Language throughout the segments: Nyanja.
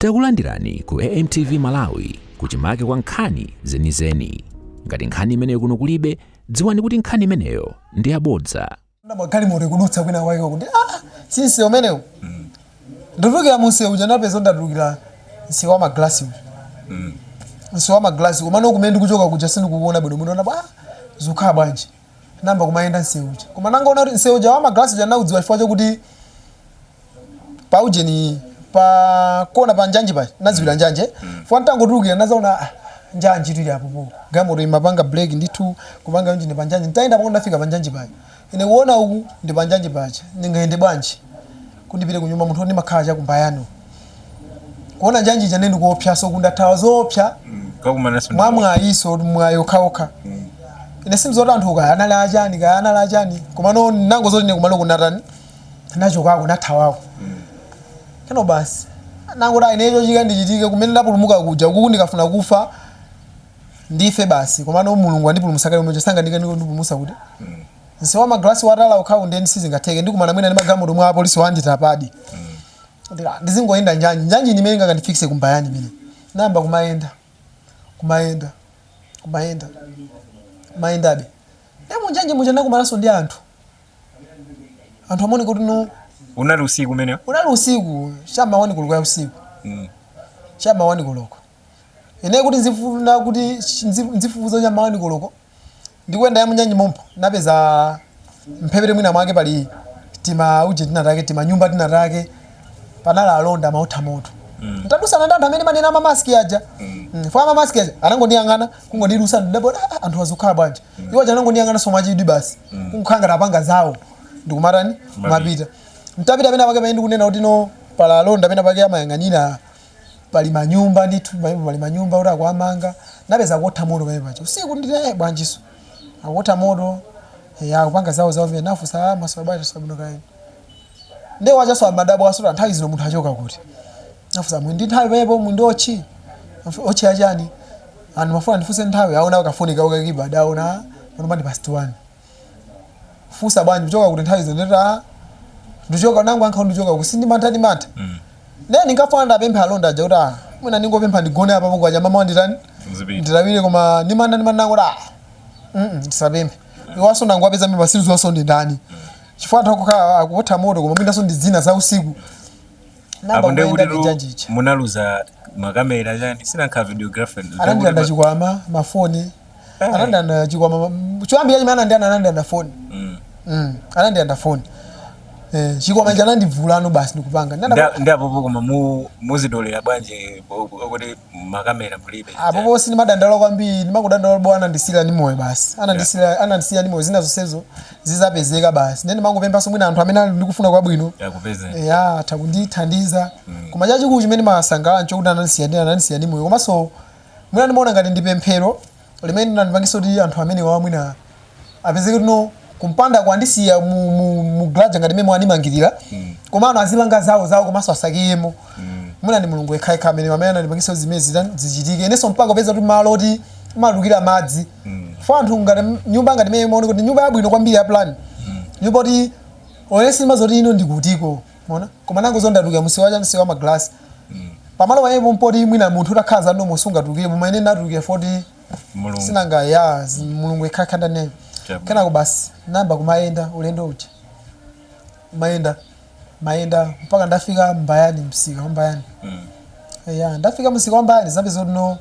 Takulandirani ku AMTV Malawi kuchimake kwa nkhani zenizeni. Ngati nkhani imeneyo kuno kulibe, dziwani kuti nkhani imeneyo ndi yabodza. Magali more kudutsa kwina waiko kuti sinse umeneyo. Ndurukira munse uja napeza ndarukira nsiwa maglasi uja. Nsiwa maglasi kumano kumene ndikuchoka kuja sindikuona bwino muno na zukha bwanji. Namba kumayenda nse uja. Kuma nangaona kuti nse uja wa maglasi uja naudziwa chifukwa chokuti paujeni pa kona pa njanje pa naziwira njanje fwa ntangodukira nazaona njanje tuli apo gamoto imapanga break nditu kupanga engine pa njanje ntaenda pako ndafika pa njanje pa ine kuona uku ndi pa njanje pacha ningaende bwanji kundipite kunyumba munthu ndi makhala cha kumbayano kuona njanje ija nende kuopya so kundathawa zopya mwamwa iso mwayo kaoka ine simzota anthu kana la ajani kumano nango zoti ne kumalo kunatani nacho kako nathawako keno basi nangoda inecho chika ndichitike kumene ndapulumuka kuja kuku ndikafuna kufa ndife basi komano mulungu andipulumusa kale umecho sanga ndipulumusa kuti nsewa maglasi watala ukhawu ndeni sizingatheke ndikumana mwina ndi magamoto mwa apolisi wanditapadi ndizingoyenda njanje nimenga kandifikise kumbayani mine namba kumayendabe munjanje muja ndakumanaso ndi anthu amone kuti no unali usiku menyo? Unali usiku, shamba wani kuloko ya usiku. Shamba wani kuloko. Ine kuti nzifuna kuti nzifufuza shamba wani kuloko. Ndikuenda ya mnyanyi mompo. Napeza mpepere mwina mwake pali tima uje tinatake, tima nyumba tinatake. Panala alonda mauta moto. Ntadusa nandanda amene manena mamaski aja. Fwa mamaski aja. Anango ndiyangana, kungo ndirusa ndabo anthu azukhala bwanji. Iwo janango ndiyangana somaji idi basi. Kunkanga rapanga zawo. Ndikumarani mabita. Mtapita pena pake maindi kunena kuti no pala londa pena pake amayang'anira pali manyumba nditu pali manyumba ora kwamanga napeza kotha moto pene pacho usiku ndite bwanjiso akotha moto ya kupanga zawo vya nafusa masabati sabuno kaini nde wachaso amadabu asura nthawi zino munthu achoka kuti nafusa mwindi nthawi pepo mwindi ochi achani anu mafuna ndifuse nthawi aona ukafunika ukakiba daona nomandi past 1 fusa bwanji kuchoka kuti nthawi zino ndeta ndichoka nangu ankha ndichoka kusindi mantha ne ningafana ndapempha alonda aja kuti mwina ningopempha ndigone apa poko aja mama wanditani ndilawire koma nimana nangu ndisapemphe iwaso nangu apeza mimba sirizo waso ndindani chifukwa anthu akutha moto koma mwinanso ndizina za usiku apo nde kuti munaluza makamera chani sinankha videographer anandiyanda chikwama mafoni anandiyanda chikwama choyambira chimene anandiyanda foni anandiyanda foni chikwama chana ndivulano basi ndikupanga ndi apopo koma muzidolera bwanje kuti makamera mulibe apopo sini madandalo kwambiri ndimakudandalo bwana ndisira ni moyo basi anandisira ni moyo zina zonsezo zizapezeka basi nene mangopempha so mwina anthu amene ndikufuna kwabwino yakupeza atakundithandiza koma chachikulu chimene masangala nchokuti anandisiya ni moyo komanso mwina ndimaona ngati ndipemphero limene ndandipangisa kuti anthu amene wamwina apezeke kuti kumpanda kuandisiya mu glaja ngati memo animangirira komano azilanga zawo komanso asakiyemo mwina ndi mulungu ekhaikha amene anandipangisa zimezi zichitike inenso mpaka peza kuti malo oti malukira madzi fwa anthu ngati nyumba ngati memo maone kuti nyumba yabwino kwambiri ya plan nyumba kuti onesi mazoti ino ndikutiko mona koma nango zondatukira musiwa maglasi pamalo payepo mpoti mwina munthu utakhaza no musunga tukire koma ine ndatukira 40 sinanga ya mulungu ekhaikha ndane kenako basi namba kumayenda ulendo uja mayenda mpaka ndafika mbayani msika mbayani ndafika msika wa mbayani zapeza no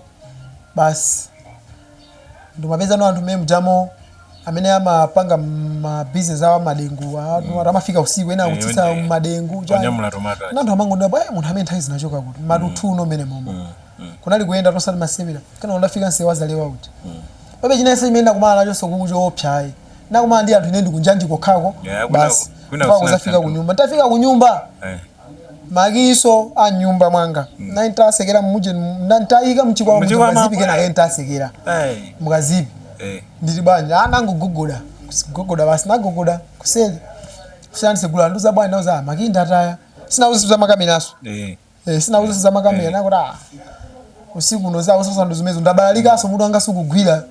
basi ndimapeza no anthu meme jamo amene amapanga ma business awa madengu amafika usiku ena akutitsa madengu anthu amangonda munthu amene nthawi zinachoka kuti matuthuno mene momo kunali kuyenda tosali masemera kana ndafika nsewa zalewa kuti pabe chinese imene kumala nacho sokuku choopsyayi nakumala ndi anthu ine ndikunjanji kokhako basi kuzafika kunyumba ntafika kunyumba makiso a nyumba mwanga ntasekera muje ntayika mchikwamo mukazipi kena ntasekera mukazipi ndili banja nangogogoda basi nagogoda kuseli kusiyani segula nduza bwana nauza makinda ataya sina uziza makameraso sina uziza makamera nakuti usiku unoza usosa nduzimezo ndabalalikaso munthu anga sikugwira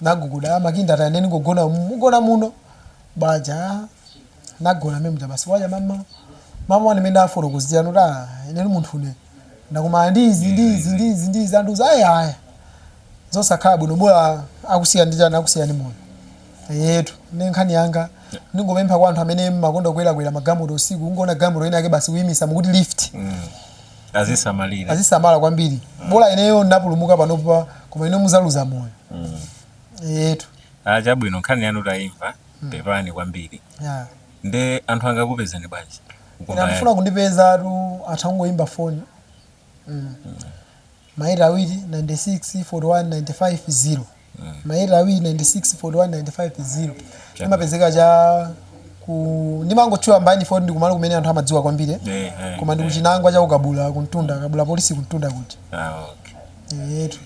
nagogoda makinda ataya neni ngogona muno baja nagona memu basi waja mama wani menda aforo kuziyano ine munthu ne ndakumana ndizi anduza aya zosakhala bwino bora akusiya ndi chani akusiya ndi moyo yetu ndi nkhani yanga ndingopempha kwa anthu amene makonda kwera magamoto usiku ungoona gamoto ina yake basi kuyimisa mukuti lift azisamala kwambiri bora ineyo ndapulumuka panopa koma ine muzaluza moyo yetu chabwino nkhani yanu tayimva pepani kwambiri nde anthu angakupezani bwanji ndafuna kundipeza tu athangoyimba phone maira awiri 96 41 95 0 maira awiri 96 41 95 0 imapezeka cha ndimangochula mbani phone ndikumala kumene anthu amadziwa kwambiri koma ndikuchinangwa cha ukabula kuntunda kabula polisi kuntunda kuti okay yetu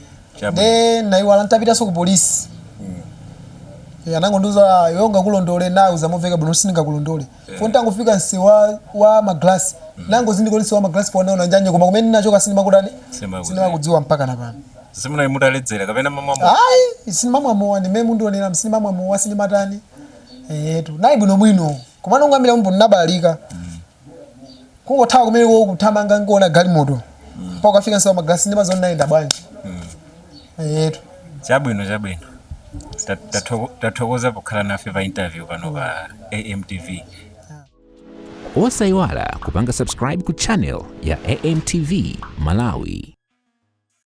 nde naiwala ntapitaso ku polisi anangonduza yonga kulondole nawe zamuveka bwino singakulondole phone tangu fika nsi wa maglasi nango zindikolisi wa maglasi phone naona njanje koma kumene nachoka sinima kudani sinima kudziwa mpaka napano simuna imudaledzera kapena mamambo sinima mwamwa ndi memu ndionera sinima mwamwa sinima tani yetu nayi bwino koma nongamira mbu nabalika kungothawa kumene kuthamanga ngona galimoto mpaka kafika nsi wa maglasi sinima zonnaenda bwanji yetu chabwino tathokoza pokhala nafe pa interview pano pa AMTV. Osayiwala kupanga subscribe ku channel ya AMTV Malawi.